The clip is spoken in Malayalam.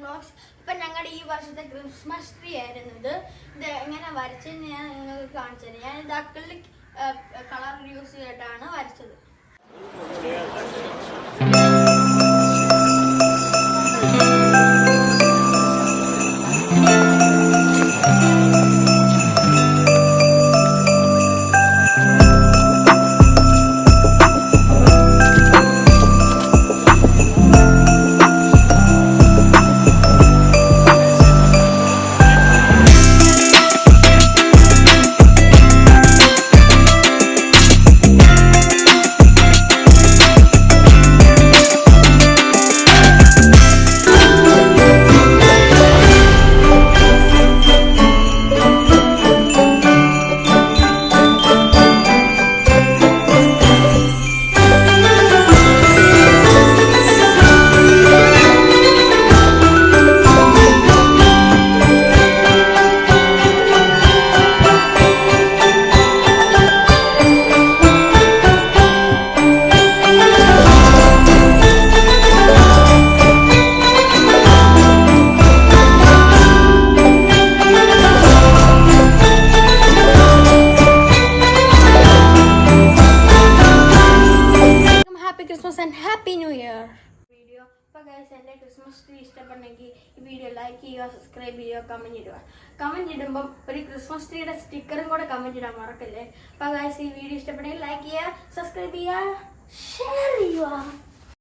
വ്ളോഗ്സ്. ഇപ്പം ഞങ്ങളുടെ ഈ വർഷത്തെ ക്രിസ്മസ് ട്രീ ആയിരുന്നു ഇത് എങ്ങനെ വരച്ചെന്ന് ഞാൻ നിങ്ങൾക്ക് കാണിച്ചു തരാം. ഞാൻ ഇത് അക്രിലിക് കളർ യൂസ് ചെയ്തിട്ടാണ് വരച്ചത്. Christmas and Happy New Year video. അപ്പോൾ ഗൈസ് എൻ്റെ ക്രിസ്മസ് ട്രീ ഇഷ്ടപ്പെട്ടെങ്കിൽ ഈ വീഡിയോ ലൈക്ക് ചെയ്യുക, സബ്സ്ക്രൈബ് ചെയ്യുക, കമൻറ്റ് ഇടുക. കമൻറ്റ് ഇടുമ്പം ഒരു ക്രിസ്മസ് ട്രീയുടെ സ്റ്റിക്കറും കൂടെ കമൻറ്റ് ഇടാൻ മറക്കല്ലേ. അപ്പോൾ ഗൈസ് ഈ വീഡിയോ ഇഷ്ടപ്പെട്ടെങ്കിൽ ലൈക്ക് ചെയ്യുക, സബ്സ്ക്രൈബ് ചെയ്യുക, ഷെയർ ചെയ്യുക.